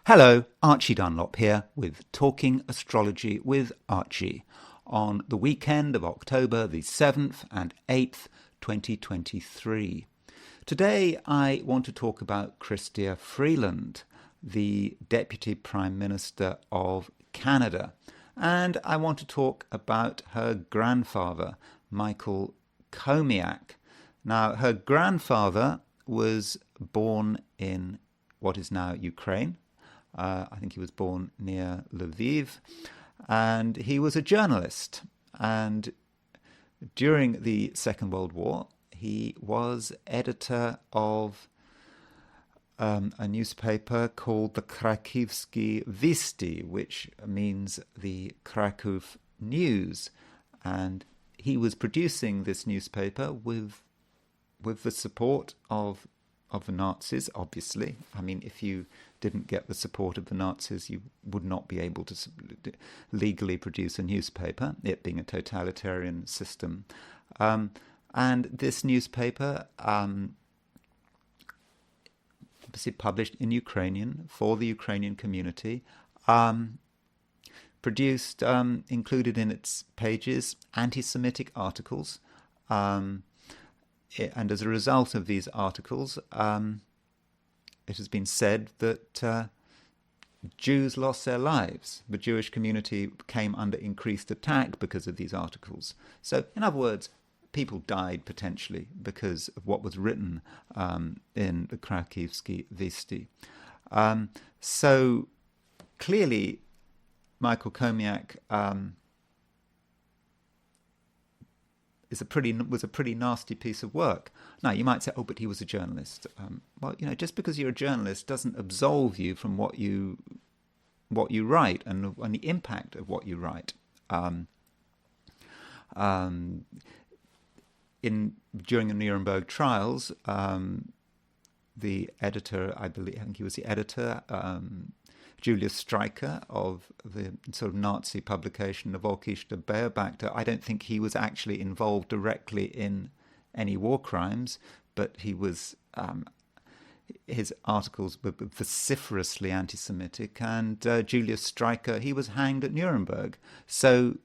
Hello, Archie Dunlop here with Talking Astrology with Archie on the weekend of October the 7th and 8th, 2023. Today I want to talk about Chrystia Freeland, the Deputy Prime Minister of Canada, and I want to talk about her grandfather, Michael Chomiak. Now, her grandfather was born in what is now Ukraine. I think he was born near Lviv, and he was a journalist. And during the Second World War, he was editor of a newspaper called the Krakowskie Wieści, which means the Krakow News. And he was producing this newspaper with the support of the Nazis, obviously. I mean, if you didn't get the support of the Nazis, you would not be able to legally produce a newspaper, it being a totalitarian system. And this newspaper, obviously published in Ukrainian for the Ukrainian community, produced, included in its pages, anti-Semitic articles. And as a result of these articles, it has been said that Jews lost their lives. The Jewish community came under increased attack because of these articles. So, in other words, people died potentially because of what was written in the Krakowskie Wieści. So, clearly, Michael Chomiak was a pretty nasty piece of work. Now, you might say, oh, but he was a journalist. Well, just because you're a journalist doesn't absolve you from what you write and the impact of what you write. During the Nuremberg trials, the editor, I think he was the editor, Julius Streicher of the sort of Nazi publication Volkische Beobachter. I don't think he was actually involved directly in any war crimes, but he was his articles were vociferously anti-Semitic, and Julius Streicher, he was hanged at Nuremberg. So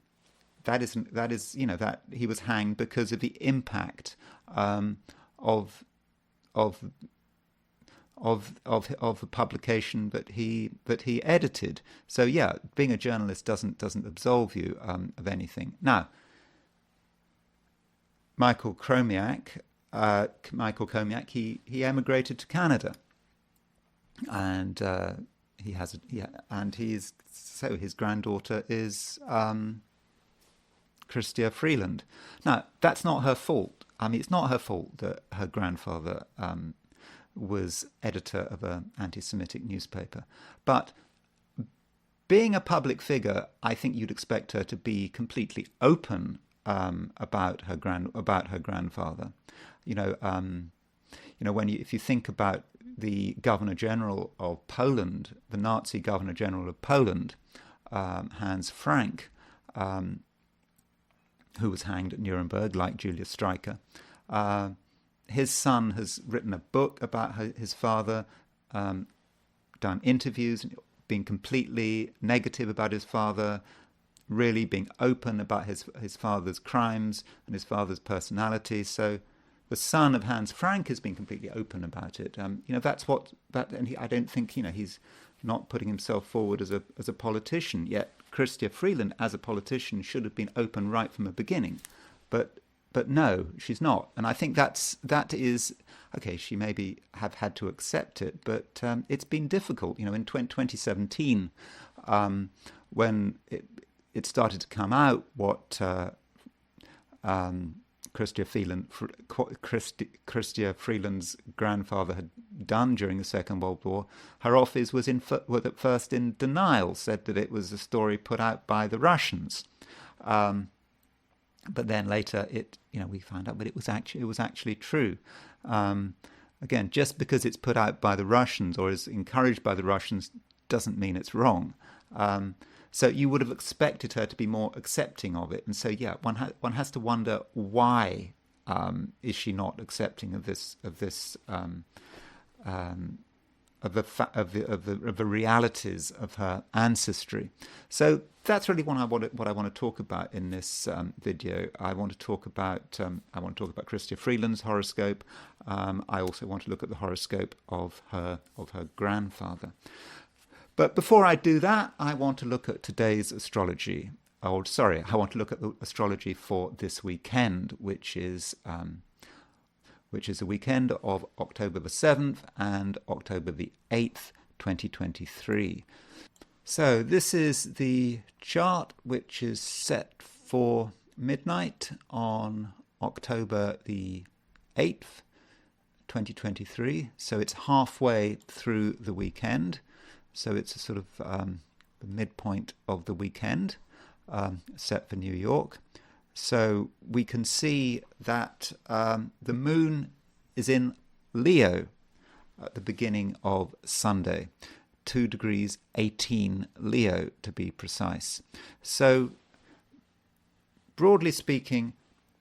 that is that he was hanged because of the impact of the publication that he edited. So yeah, being a journalist doesn't absolve you of anything. Now, Michael Chomiak, he emigrated to Canada, and his granddaughter is Chrystia Freeland. Now, that's not her fault. I mean, it's not her fault that her grandfather was editor of an anti-Semitic newspaper. But being a public figure, I think you'd expect her to be completely open about her grandfather. If you think about the Governor General of Poland, the Nazi Governor General of Poland, Hans Frank, who was hanged at Nuremberg, like Julius Streicher. His son has written a book about his father, done interviews, being completely negative about his father, really being open about his father's crimes and his father's personality. So the son of Hans Frank has been completely open about it. And I don't think he's not putting himself forward as a politician. Yet Chrystia Freeland, as a politician, should have been open right from the beginning, But no, she's not. And I think that is, okay, she maybe have had to accept it, but it's been difficult. In 2017, when it started to come out what Chrystia Freeland's grandfather had done during the Second World War, her office was at first in denial, said that it was a story put out by the Russians. But then later, we found out that it was actually true. Again, just because it's put out by the Russians or is encouraged by the Russians doesn't mean it's wrong. So you would have expected her to be more accepting of it. And so, yeah, one has to wonder why is she not accepting of this the realities of her ancestry. So that's really what I want to talk about in this video. I want to talk about Chrystia Freeland's horoscope. I also want to look at the horoscope of her grandfather. But before I do that, I want to look at today's astrology. I want to look at the astrology for this weekend, which is the weekend of October the 7th and October the 8th, 2023. So this is the chart which is set for midnight on October the 8th, 2023. So it's halfway through the weekend. So it's a sort of the midpoint of the weekend set for New York. So we can see that the moon is in Leo at the beginning of Sunday, 2 degrees 18 Leo to be precise. So broadly speaking,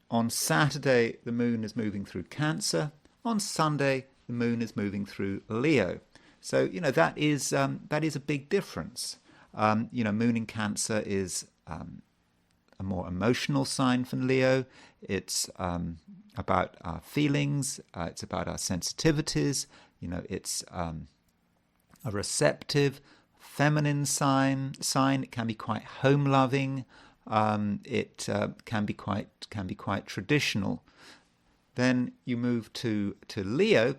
on Saturday the moon is moving through Cancer. On Sunday the moon is moving through Leo. So that is a big difference. Moon in Cancer is a more emotional sign from Leo. It's about our feelings. It's about our sensitivities. It's a receptive, feminine sign. It can be quite home-loving. It can be quite traditional. Then you move to Leo.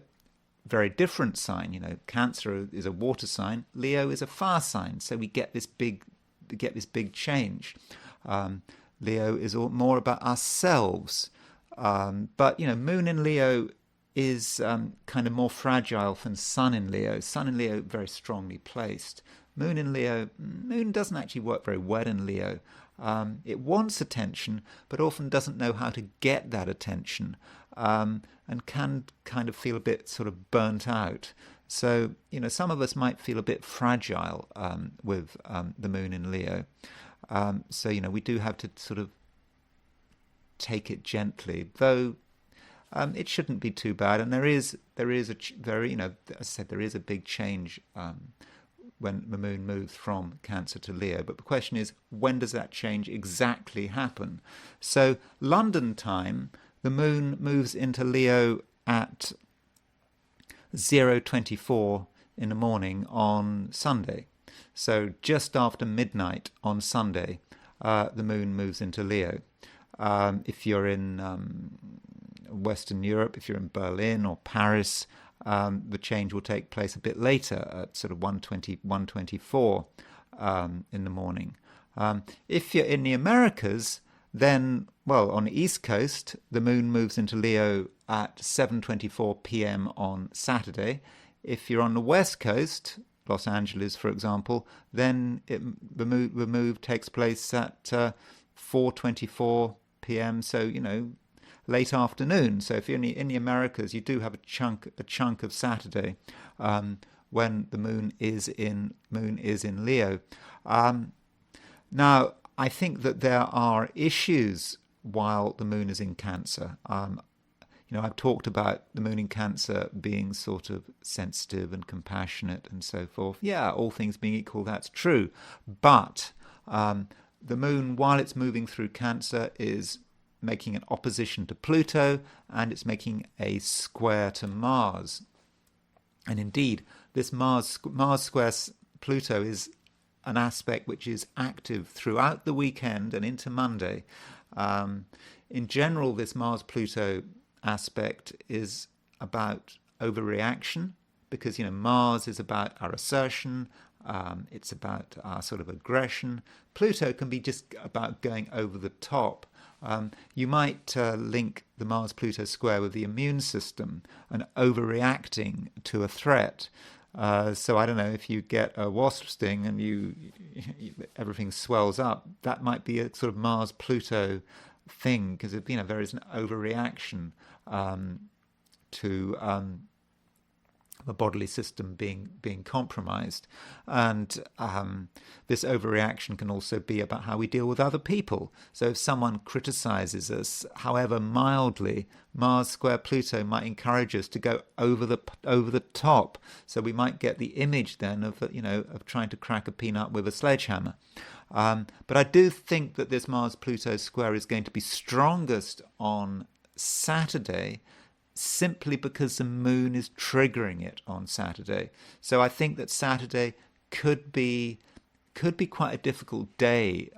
Very different sign. Cancer is a water sign. Leo is a fire sign. So we get this big change. Leo is more about ourselves, but moon in Leo is kind of more fragile than sun in Leo. Sun in Leo very strongly placed. Moon in Leo, moon doesn't actually work very well in Leo. It wants attention, but often doesn't know how to get that attention, and can kind of feel a bit sort of burnt out. So some of us might feel a bit fragile with the moon in Leo. So we do have to sort of take it gently, though it shouldn't be too bad. And there is as I said, there is a big change when the moon moves from Cancer to Leo. But the question is, when does that change exactly happen? So London time, the moon moves into Leo at 0:24 in the morning on Sunday. So just after midnight on Sunday, the moon moves into Leo. If you're in Western Europe, if you're in Berlin or Paris, the change will take place a bit later at sort of 1:24 in the morning. If you're in the Americas, then, on the East Coast, the moon moves into Leo at 7:24 p.m. on Saturday. If you're on the West Coast, Los Angeles, for example, then the move takes place at 4:24 p.m. So late afternoon. So if you're in the Americas, you do have a chunk of Saturday when the moon is in Leo. Now, I think that there are issues while the moon is in Cancer. I've talked about the moon in Cancer being sort of sensitive and compassionate and so forth. Yeah, all things being equal, that's true. But the moon, while it's moving through Cancer, is making an opposition to Pluto, and it's making a square to Mars. And indeed, this Mars square Pluto is an aspect which is active throughout the weekend and into Monday. In general, this Mars-Pluto aspect is about overreaction, because Mars is about our assertion, it's about our sort of aggression. Pluto can be just about going over the top. You might link the Mars-Pluto square with the immune system and overreacting to a threat. So I don't know, if you get a wasp sting and everything swells up, that might be a sort of Mars-Pluto thing, because there is an overreaction to the bodily system being compromised. And this overreaction can also be about how we deal with other people. So if someone criticizes us, however mildly, Mars square Pluto might encourage us to go over the top. So we might get the image then of trying to crack a peanut with a sledgehammer. But I do think that this Mars Pluto square is going to be strongest on Saturday, simply because the moon is triggering it on Saturday. So I think that Saturday could be quite a difficult day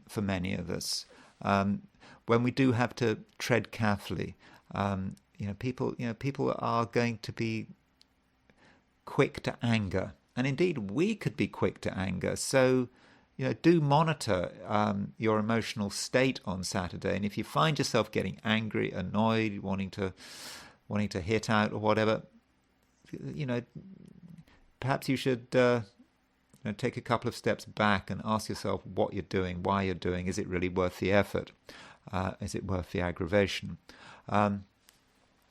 for many of us, when we do have to tread carefully. People are going to be quick to anger, and indeed we could be quick to anger. So do monitor your emotional state on Saturday, and if you find yourself getting angry, annoyed, wanting to hit out or whatever, perhaps you should take a couple of steps back and ask yourself what you're doing, why you're doing. Is it really worth the effort? Is it worth the aggravation?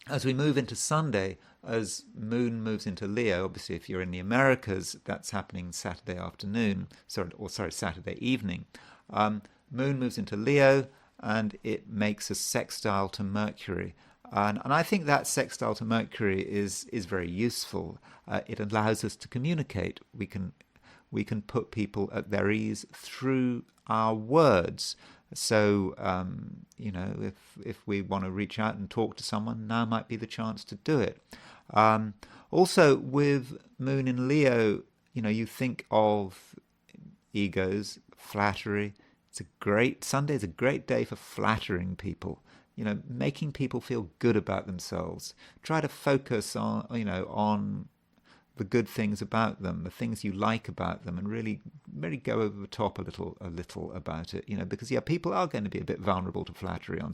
As we move into Sunday, as Moon moves into Leo, obviously if you're in the Americas, that's happening Saturday afternoon, Saturday evening. Moon moves into Leo, and it makes a sextile to Mercury. And I think that sextile to Mercury is very useful. It allows us to communicate. We can put people at their ease through our words. So, if we want to reach out and talk to someone, now might be the chance to do it. Also, with Moon in Leo, you think of egos, flattery. Sunday is a great day for flattering people. Making people feel good about themselves. Try to focus on the good things about them, the things you like about them, and really go over the top a little about it. Because people are going to be a bit vulnerable to flattery on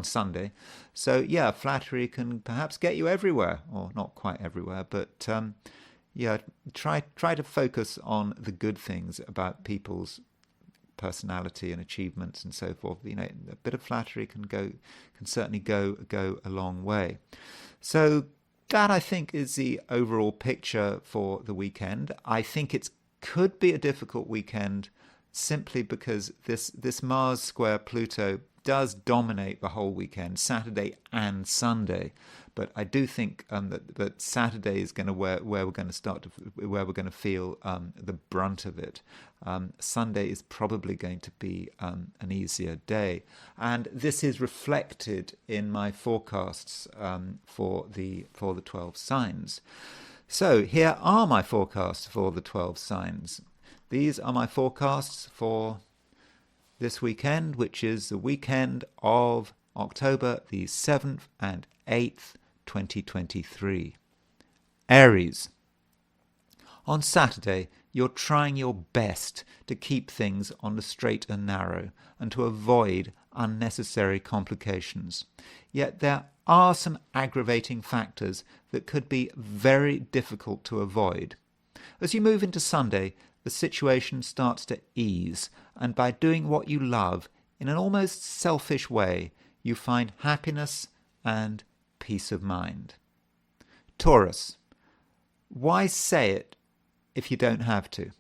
Sunday. So flattery can perhaps get you everywhere, or not quite everywhere, but try to focus on the good things about people's personality and achievements and so forth. A bit of flattery can certainly go a long way. So that, I think, is the overall picture for the weekend. I think it could be a difficult weekend simply because this Mars square Pluto does dominate the whole weekend, Saturday and Sunday. But I do think that Saturday is going to where we're going to feel the brunt of it. Sunday is probably going to be an easier day, and this is reflected in my forecasts for the 12 signs. So here are my forecasts for the 12 signs. These are my forecasts for this weekend, which is the weekend of October the 7th and 8th, 2023. Aries. On Saturday, you're trying your best to keep things on the straight and narrow and to avoid unnecessary complications. Yet there are some aggravating factors that could be very difficult to avoid. As you move into Sunday, the situation starts to ease, and by doing what you love in an almost selfish way, you find happiness and peace of mind. Taurus. Why say it if you don't have to?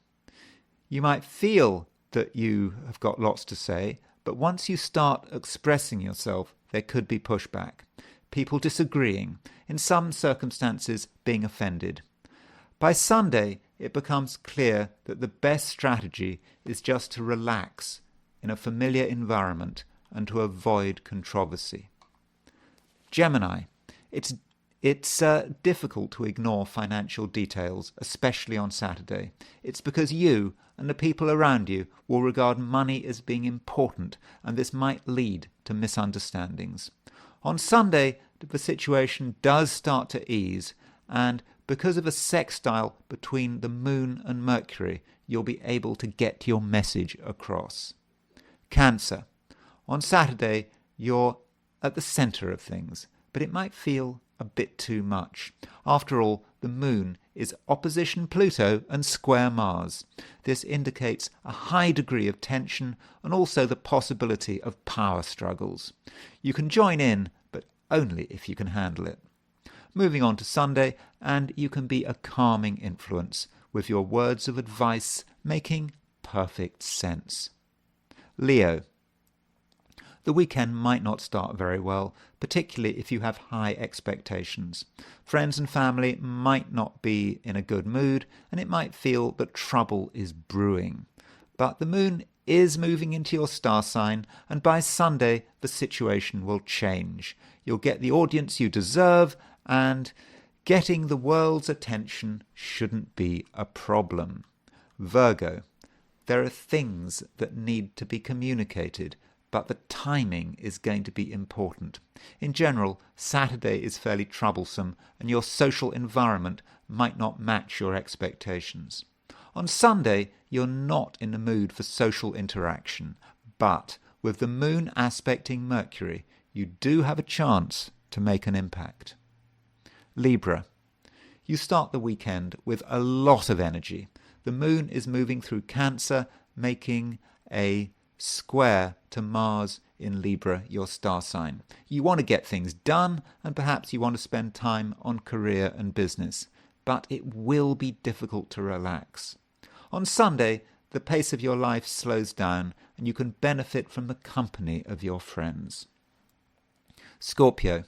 You might feel that you have got lots to say, but once you start expressing yourself, there could be pushback. People disagreeing, in some circumstances being offended. By Sunday, it becomes clear that the best strategy is just to relax in a familiar environment and to avoid controversy. Gemini. It's difficult to ignore financial details, especially on Saturday. It's because you and the people around you will regard money as being important, and this might lead to misunderstandings. On Sunday, the situation does start to ease, and because of a sextile between the Moon and Mercury, you'll be able to get your message across. Cancer. On Saturday, you're at the centre of things, but it might feel a bit too much. After all, the Moon is opposition Pluto and square Mars. This indicates a high degree of tension and also the possibility of power struggles. You can join in, but only if you can handle it. Moving on to Sunday, and you can be a calming influence with your words of advice making perfect sense. Leo. The weekend might not start very well, particularly if you have high expectations. Friends and family might not be in a good mood, and it might feel that trouble is brewing. But the moon is moving into your star sign, and by Sunday the situation will change. You'll get the audience you deserve, and getting the world's attention shouldn't be a problem. Virgo. There are things that need to be communicated, but the timing is going to be important. In general, Saturday is fairly troublesome, and your social environment might not match your expectations. On Sunday, you're not in the mood for social interaction, but with the moon aspecting Mercury, you do have a chance to make an impact. Libra. You start the weekend with a lot of energy. The moon is moving through Cancer, making a square to Mars in Libra, your star sign. You want to get things done, and perhaps you want to spend time on career and business, but it will be difficult to relax. On Sunday, the pace of your life slows down, and you can benefit from the company of your friends. Scorpio.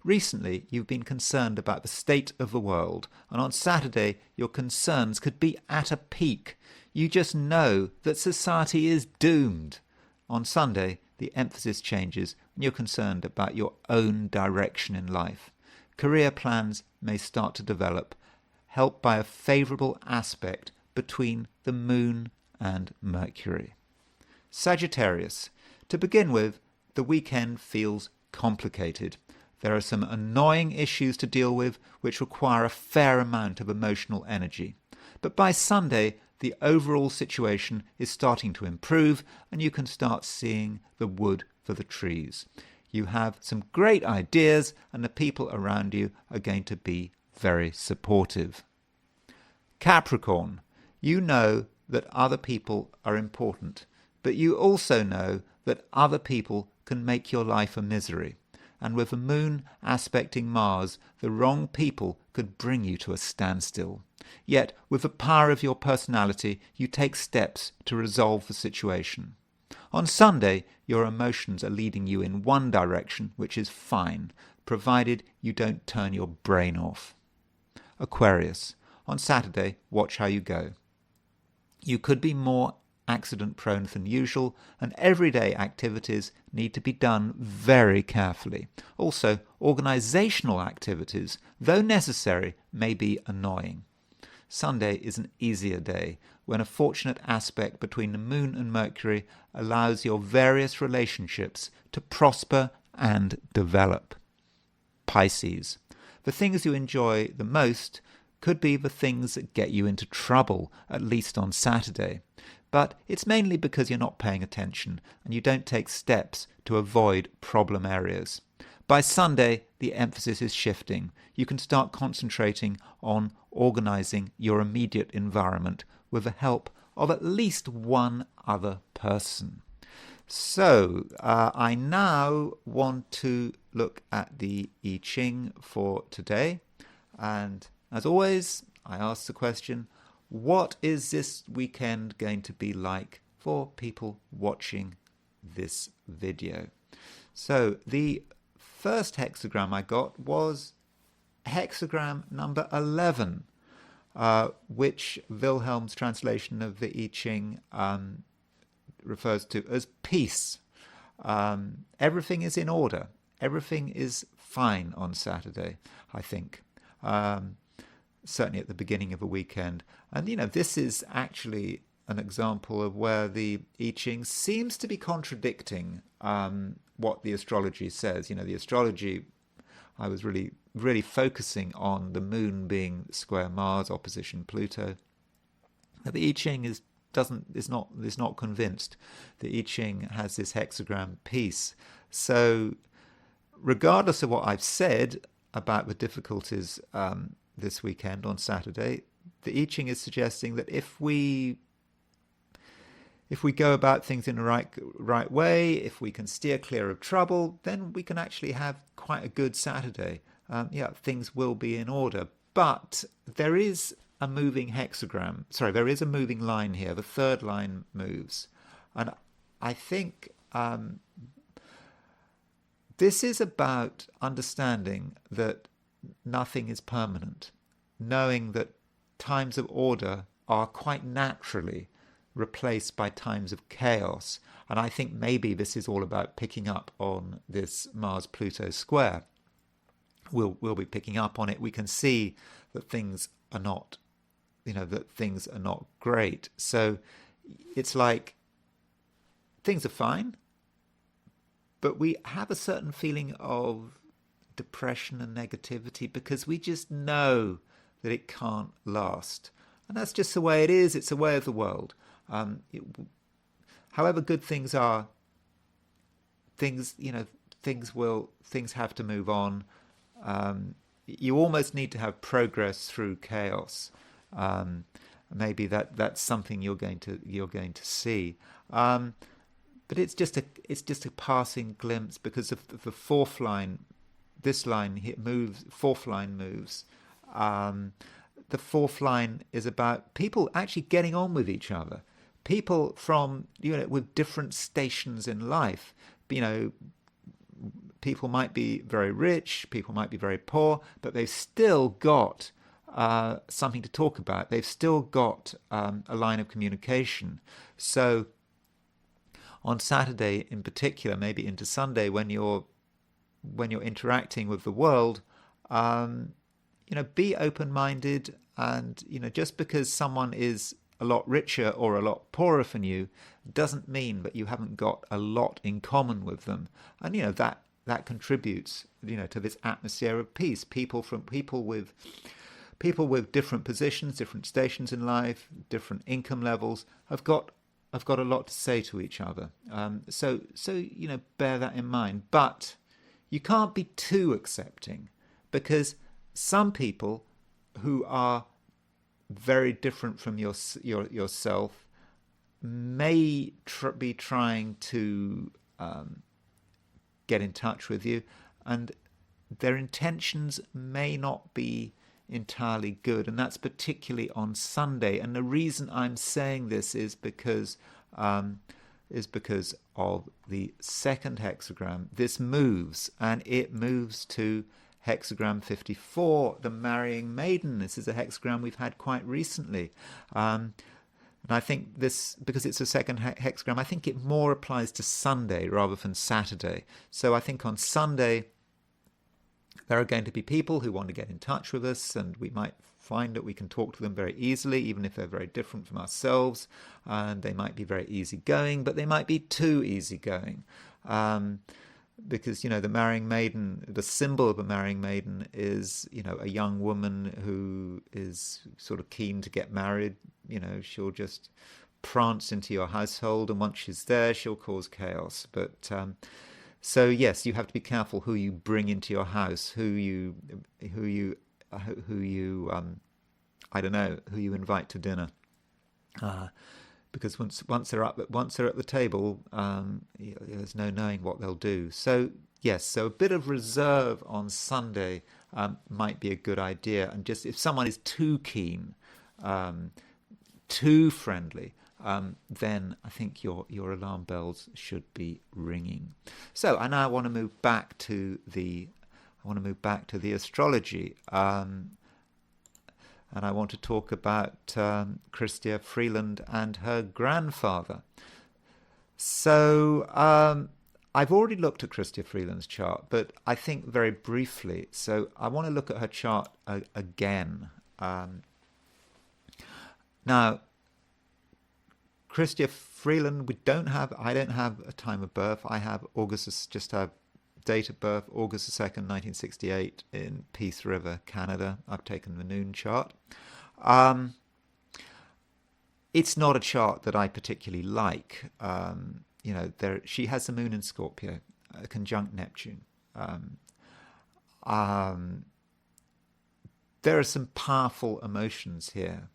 Recently, you've been concerned about the state of the world, and on Saturday, your concerns could be at a peak. You just know that society is doomed. On Sunday, the emphasis changes, and you're concerned about your own direction in life. Career plans may start to develop, helped by a favourable aspect between the moon and Mercury. Sagittarius. To begin with, the weekend feels complicated. There are some annoying issues to deal with which require a fair amount of emotional energy. But by Sunday, the overall situation is starting to improve, and you can start seeing the wood for the trees. You have some great ideas, and the people around you are going to be very supportive. Capricorn. You know that other people are important, but you also know that other people can make your life a misery. And with the moon aspecting Mars, the wrong people could bring you to a standstill. Yet, with the power of your personality, you take steps to resolve the situation. On Sunday, your emotions are leading you in one direction, which is fine, provided you don't turn your brain off. Aquarius. On Saturday, watch how you go. You could be more accident-prone than usual, and everyday activities need to be done very carefully. Also, organisational activities, though necessary, may be annoying. Sunday is an easier day, when a fortunate aspect between the moon and Mercury allows your various relationships to prosper and develop. Pisces. The things you enjoy the most could be the things that get you into trouble, at least on Saturday. But it's mainly because you're not paying attention and you don't take steps to avoid problem areas. By Sunday, the emphasis is shifting. You can start concentrating on organising your immediate environment with the help of at least one other person. So, I now want to look at the I Ching for today. And as always, I ask the question, what is this weekend going to be like for people watching this video? So the first hexagram I got was hexagram number 11, which Wilhelm's translation of the I Ching refers to as peace. Everything is in order. Everything is fine on Saturday, I think. Certainly at the beginning of a weekend. And, this is actually an example of where the I Ching seems to be contradicting what the astrology says. The astrology, I was really, really focusing on the moon being square Mars, opposition Pluto. But the I Ching is not convinced. The I Ching has this hexagram peace. So regardless of what I've said about the difficulties this weekend on Saturday, the I Ching is suggesting that if we go about things in the right way, if we can steer clear of trouble, then we can actually have quite a good Saturday. things will be in order. But there is a moving hexagram. Sorry, there is a moving line here. The third line moves. And I think this is about understanding that nothing is permanent, knowing that times of order are quite naturally replaced by times of chaos. And I think maybe this is all about picking up on this Mars-Pluto square. We'll be picking up on it. We can see that things are not, that things are not great. So it's like things are fine, but we have a certain feeling of depression and negativity because we just know that it can't last. And that's just the way it is. It's the way of the world. However good things are, things have to move on. You almost need to have progress through chaos. Maybe that's something you're going to see. But it's just a passing glimpse because of the fourth line. This line here moves. Fourth line moves. The fourth line is about people actually getting on with each other. People from with different stations in life. People might be very rich, people might be very poor, but they've still got something to talk about. They've still got a line of communication. So on Saturday in particular, maybe into Sunday, when you're interacting with the world, be open-minded, and just because someone is a lot richer or a lot poorer than you doesn't mean that you haven't got a lot in common with them. And that contributes to this atmosphere of peace. People with different positions, different stations in life, different income levels have got a lot to say to each other. So bear that in mind. But you can't be too accepting, because some people who are very different from yourself may be trying to get in touch with you, and their intentions may not be entirely good, and that's particularly on Sunday. And the reason I'm saying this is because of the second hexagram. This moves, and it moves to hexagram 54, the marrying maiden. This is a hexagram we've had quite recently. And I think this, because it's a second hexagram, I think it more applies to Sunday rather than Saturday. So I think on Sunday, there are going to be people who want to get in touch with us, and we might find that we can talk to them very easily, even if they're very different from ourselves. And they might be very easygoing, but they might be too easygoing. Because, the marrying maiden, the symbol of a marrying maiden is, a young woman who is sort of keen to get married. She'll just prance into your household, and once she's there, she'll cause chaos. But so yes, you have to be careful who you bring into your house, who you invite to dinner. Because once they're at the table, there's no knowing what they'll do. So yes, so a bit of reserve on Sunday might be a good idea. And just if someone is too keen, too friendly, then I think your alarm bells should be ringing. So I now want to move back to the astrology. And I want to talk about Chrystia Freeland and her grandfather. So I've already looked at Chrystia Freeland's chart, but I think very briefly. So I want to look at her chart again. Now, Chrystia Freeland, I don't have a time of birth. I have date of birth, August 2nd, 1968, in Peace River, Canada. I've taken the noon chart. It's not a chart that I particularly like. She has the moon in Scorpio, conjunct Neptune. There are some powerful emotions here,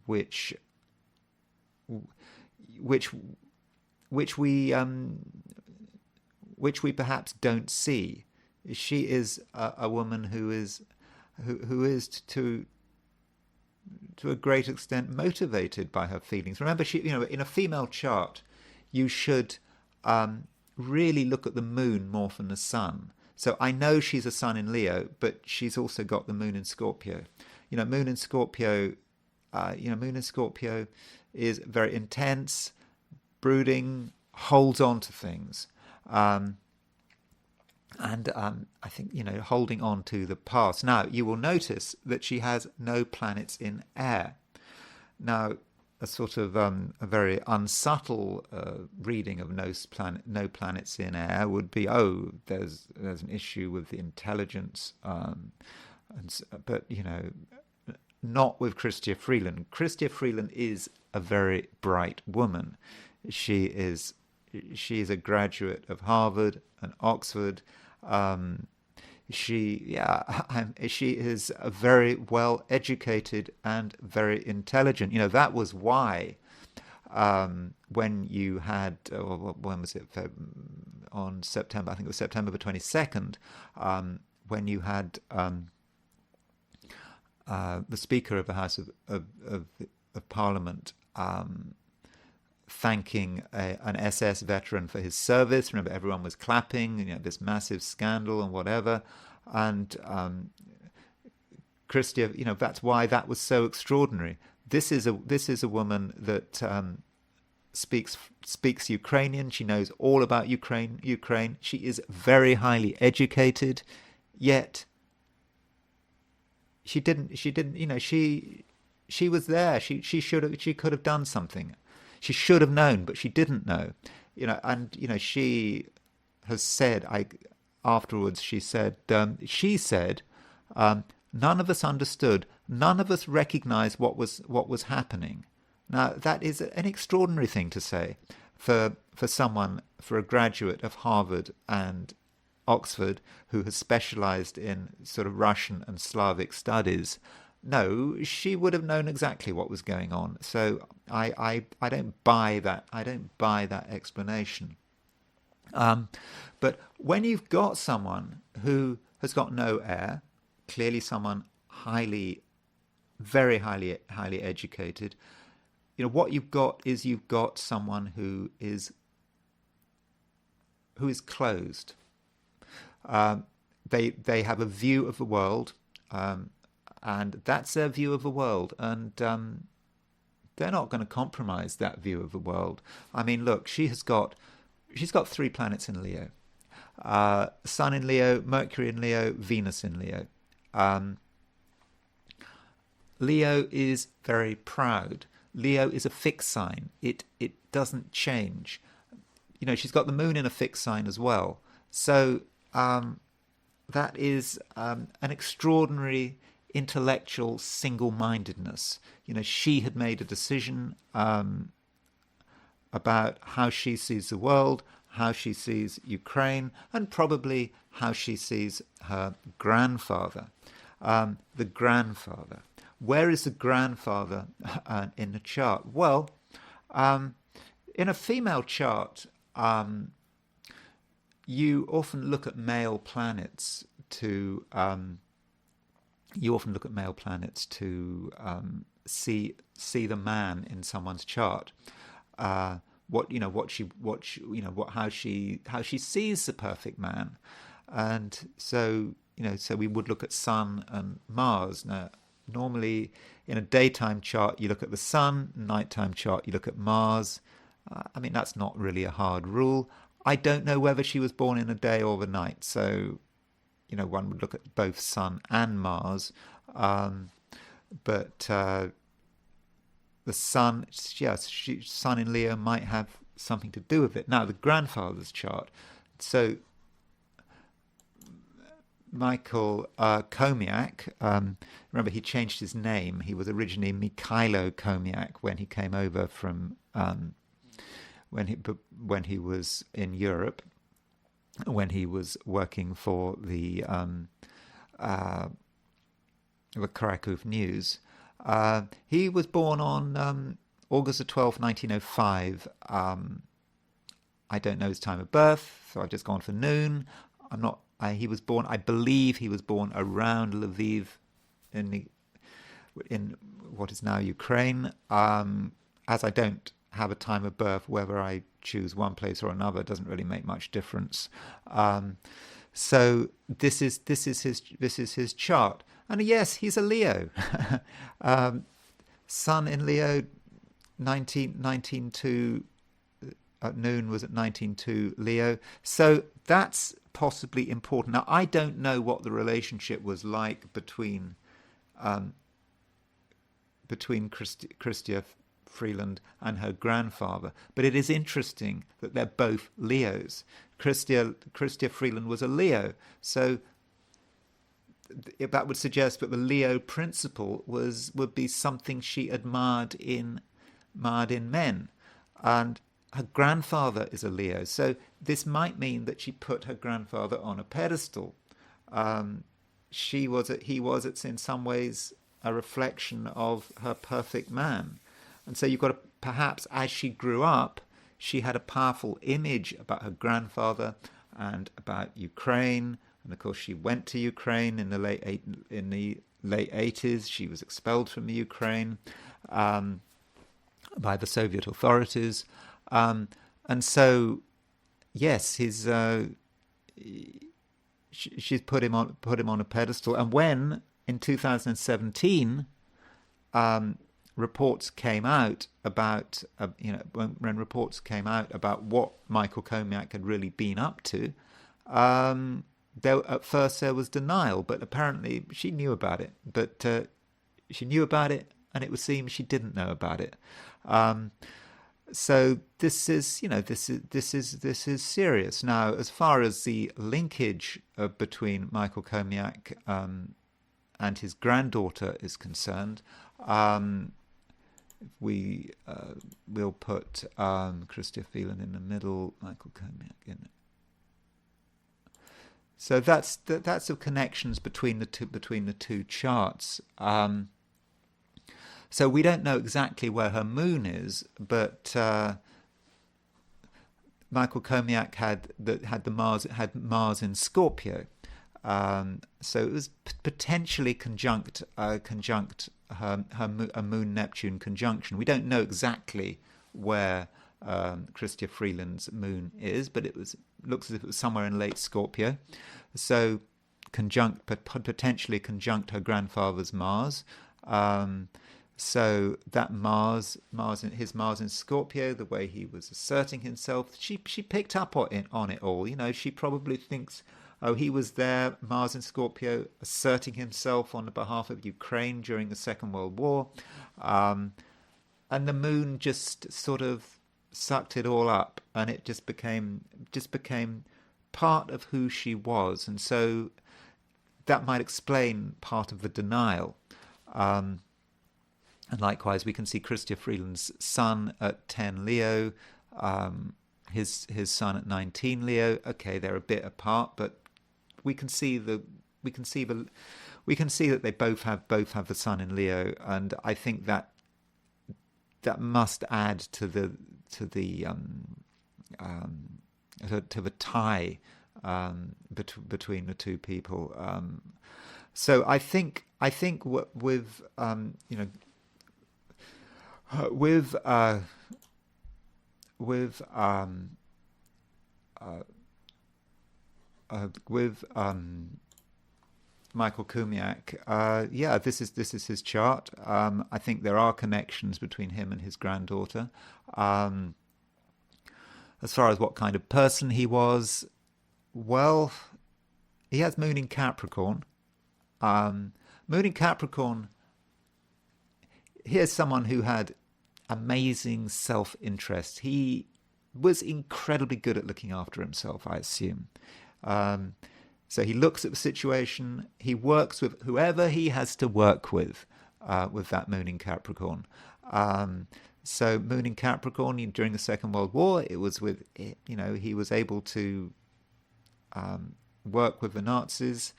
which we perhaps don't see She is a woman who is to a great extent motivated by her feelings. Remember, in a female chart, you should really look at the moon more than the sun. So I know she's a sun in Leo, but she's also got the moon in Scorpio. Moon in Scorpio, moon in Scorpio is very intense, brooding, holds on to things. And I think, holding on to the past. Now, you will notice that she has no planets in air. Now, a sort of a very unsubtle reading of no planets in air would be, there's an issue with the intelligence. But, not with Chrystia Freeland. Chrystia Freeland is a very bright woman. She is a graduate of Harvard and Oxford. She is a very well educated and very intelligent. That was why when you had, when was it? On September, I think it was September the 22nd, when you had the Speaker of the House of Parliament thanking an SS veteran for his service. Remember, everyone was clapping, this massive scandal and whatever. And Chrystia, that's why that was so extraordinary. This is a woman that speaks Ukrainian. She knows all about Ukraine. She is very highly educated, yet she was there. She could have done something. She should have known, but she didn't know. She has said, afterwards she said, none of us understood, none of us recognized what was happening. Now, that is an extraordinary thing to say for a graduate of Harvard and Oxford who has specialized in sort of Russian and Slavic studies. No, she would have known exactly what was going on. So I don't buy that. I don't buy that explanation. But when you've got someone who has got no air, clearly someone very highly educated, what you've got someone who is closed. They have a view of the world. And that's their view of the world, and they're not going to compromise that view of the world. I mean, look, she's got 3 planets in Leo: Sun in Leo, Mercury in Leo, Venus in Leo. Leo is very proud. Leo is a fixed sign. It doesn't change. She's got the moon in a fixed sign as well. So that is an extraordinary intellectual single-mindedness. She had made a decision about how she sees the world, how she sees Ukraine, and probably how she sees her grandfather. The grandfather. Where is the grandfather in the chart? Well, in a female chart, you often look at male planets to see the man in someone's chart. How she sees the perfect man, and so we would look at Sun and Mars. Now, normally in a daytime chart you look at the Sun, nighttime chart you look at Mars. That's not really a hard rule. I don't know whether she was born in a day or the night, so one would look at both Sun and Mars, but the Sun, yes, Sun in Leo might have something to do with it. Now, the grandfather's chart. So, Michael Komiak, remember he changed his name. He was originally Mikhailo Komiak when he came over from when he was in Europe, when he was working for the Krakow News. He was born on August the 12th, 1905. I don't know his time of birth, so I've just gone for noon. I'm not he was born, I believe he was born around Lviv in what is now Ukraine. As I don't have a time of birth, whether I choose one place or another doesn't really make much difference. So this is his chart, and yes, he's a Leo. Sun in Leo, 19 at noon was at 19 Leo. So that's possibly important. Now, I don't know what the relationship was like between Chrystia Freeland and her grandfather, but it is interesting that they're both Leos. Chrystia Freeland was a Leo, so that would suggest that the Leo principle would be something she admired in men, and her grandfather is a Leo, so this might mean that she put her grandfather on a pedestal. He was, in some ways, a reflection of her perfect man. And so you've got to, perhaps as she grew up, she had a powerful image about her grandfather and about Ukraine. And of course, she went to Ukraine in the late 80s. She was expelled from the Ukraine by the Soviet authorities. And so, yes, she's put him on a pedestal. And when in 2017, reports came out about when reports came out about what Michael Chomiak had really been up to, at first there was denial, but apparently she knew about it. But she knew about it, and it would seem she didn't know about it. So this is serious. Now, as far as the linkage between Michael Chomiak and his granddaughter is concerned, we'll put Chrystia Freeland in the middle, Michael Chomiak in it. So that's the connections between the two charts. So we don't know exactly where her moon is, but Michael Chomiak had Mars in Scorpio. So it was potentially conjunct a Moon Neptune conjunction. We don't know exactly where Chrystia Freeland's moon is, but looks as if it was somewhere in late Scorpio. So potentially conjunct her grandfather's Mars. So that his Mars in Scorpio, the way he was asserting himself, she picked up on it all. She probably thinks, oh, he was there, Mars in Scorpio, asserting himself on the behalf of Ukraine during the Second World War. And the moon just sort of sucked it all up, and it just became part of who she was. And so that might explain part of the denial. And likewise, we can see Chrystia Freeland's sun at 10 Leo, his sun at 19 Leo. Okay, they're a bit apart, but we can see that they both have the sun in Leo, and I think that must add to the tie between the two people. So I think with Michael Chomiak, this is his chart. I think there are connections between him and his granddaughter. As far as what kind of person he was, well, he has moon in Capricorn. Moon in Capricorn, here's someone who had amazing self-interest. He was incredibly good at looking after himself, I assume. So he looks at the situation, he works with whoever he has to work with that moon in Capricorn. So moon in Capricorn during the Second World War, it was with, he was able to work with the Nazis.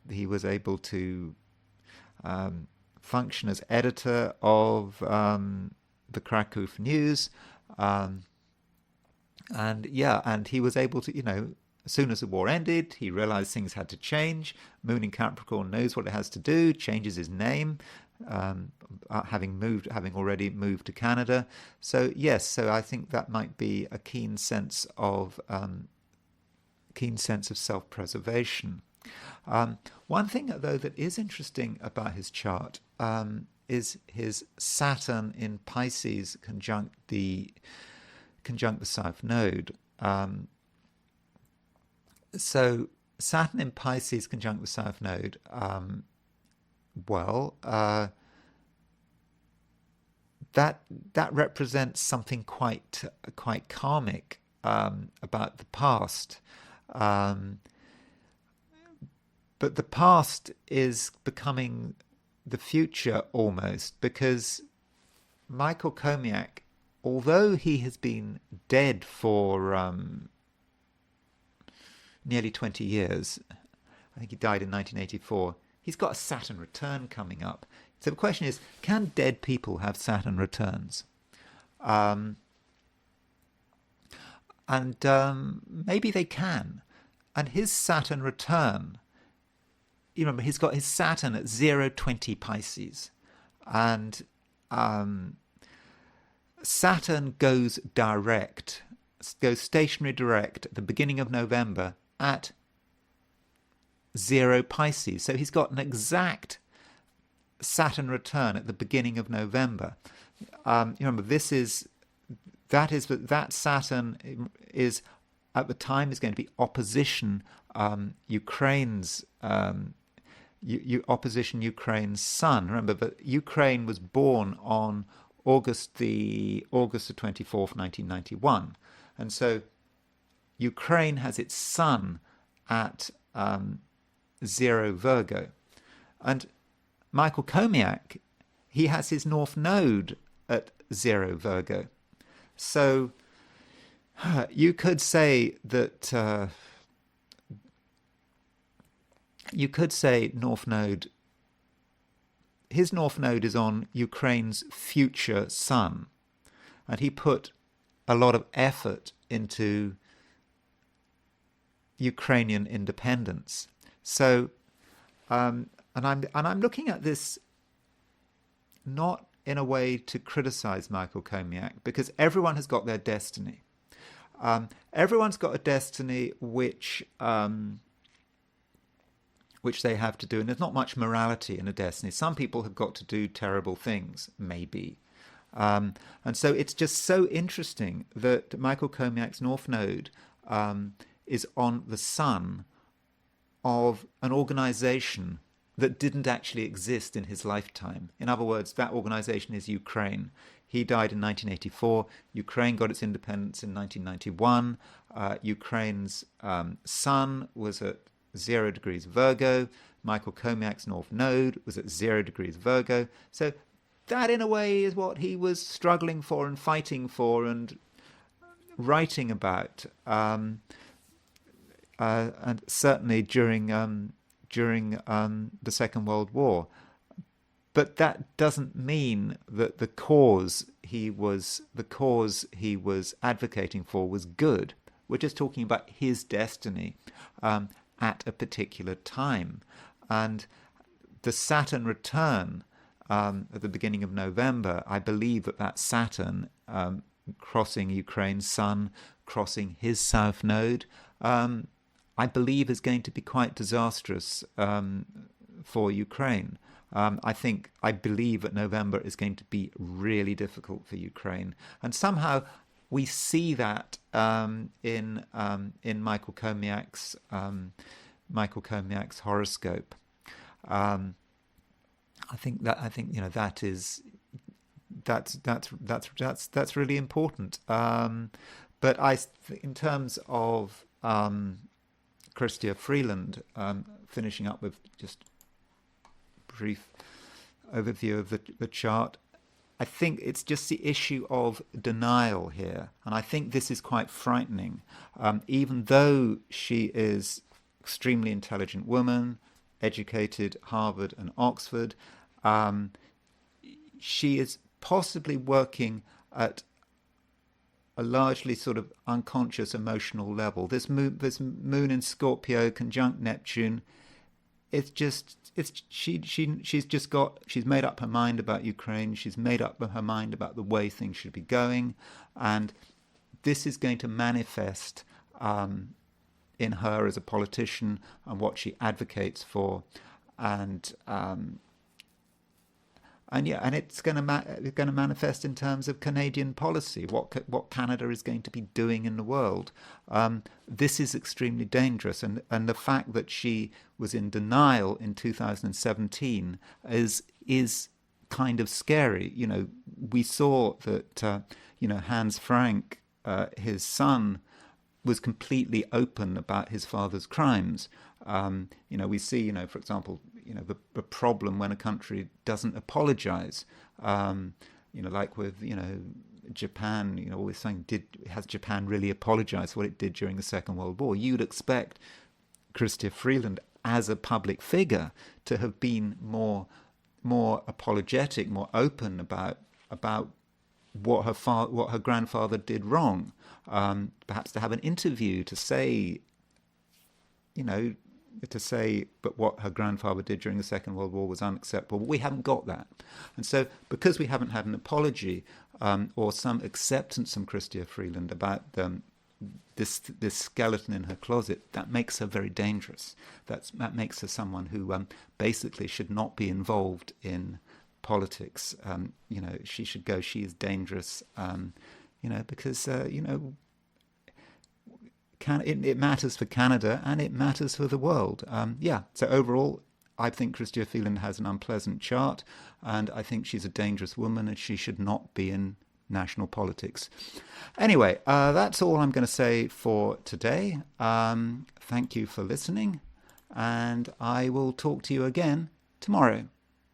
He was able to function as editor of the Krakow News. And he was able to, as soon as the war ended, he realized things had to change. Moon in Capricorn knows what it has to do, changes his name, having already moved to Canada. So yes, so I think that might be a keen sense of self-preservation. One thing, though, that is interesting about his chart is his Saturn in Pisces conjunct the South Node. So Saturn in Pisces conjunct the South Node. That represents something quite karmic about the past. But the past is becoming the future almost, because Michael Comiac, although he has been dead for nearly 20 years, I think he died in 1984, he's got a Saturn return coming up. So the question is, can dead people have Saturn returns? Maybe they can. And his Saturn return, you remember, he's got his Saturn at 020 Pisces. And Saturn goes stationary direct at the beginning of November at 0 Pisces. So he's got an exact Saturn return at the beginning of November. You remember, that Saturn is at the time is going to be opposition Ukraine's Ukraine's sun. Remember that Ukraine was born on August the 24th, 1991, and so Ukraine has its sun at 0 Virgo, and Michael Comiac, he has his North Node at 0 Virgo. So you could say that North Node, his North Node is on Ukraine's future sun, and he put a lot of effort into Ukrainian independence. So, and I'm looking at this not in a way to criticize Michael Comiac, because everyone has got their destiny. Everyone's got a destiny which they have to do, and there's not much morality in a destiny. Some people have got to do terrible things, maybe. And so it's just so interesting that Michael Comiac's North Node is on the sun of an organization that didn't actually exist in his lifetime. In other words, that organization is Ukraine. He died in 1984. Ukraine got its independence in 1991. Ukraine's sun was at 0 degrees Virgo. Michael Comiac's North Node was at 0 degrees Virgo. So that, in a way, is what he was struggling for and fighting for and writing about. And certainly during the Second World War. But that doesn't mean that the cause he was advocating for was good. We're just talking about his destiny at a particular time. And the Saturn return at the beginning of November, I believe that Saturn crossing Ukraine's sun, crossing his South Node, I believe is going to be quite disastrous for Ukraine. I believe that November is going to be really difficult for Ukraine, and somehow we see that in Michael Comiac's horoscope. That's really important. But in terms of Chrystia Freeland, finishing up with just a brief overview of the chart, I think it's just the issue of denial here, and I think this is quite frightening. Even though she is extremely intelligent woman, educated Harvard and Oxford, she is possibly working at a largely sort of unconscious emotional level. This moon in Scorpio conjunct Neptune, she's made up her mind about Ukraine. She's made up her mind about the way things should be going, and this is going to manifest in her as a politician and what she advocates for, and it's going to manifest in terms of Canadian policy, what Canada is going to be doing in the world. This is extremely dangerous, and the fact that she was in denial in 2017 is kind of scary. You know, we saw that Hans Frank, his son, was completely open about his father's crimes. We see, for example, the problem when a country doesn't apologize. Like with, Japan, always saying, has Japan really apologized for what it did during the Second World War? You'd expect Chrystia Freeland, as a public figure, to have been more apologetic, more open about what her grandfather did wrong. Perhaps to have an interview to say, but what her grandfather did during the Second World War was unacceptable. But we haven't got that. And so because we haven't had an apology or some acceptance from Chrystia Freeland about this skeleton in her closet, that makes her very dangerous. That makes her someone who basically should not be involved in politics. She should go. She is dangerous, because, it matters for Canada and it matters for the world. So overall, I think Chrystia Freeland has an unpleasant chart, and I think she's a dangerous woman and she should not be in national politics. Anyway, that's all I'm going to say for today. Thank you for listening, and I will talk to you again tomorrow.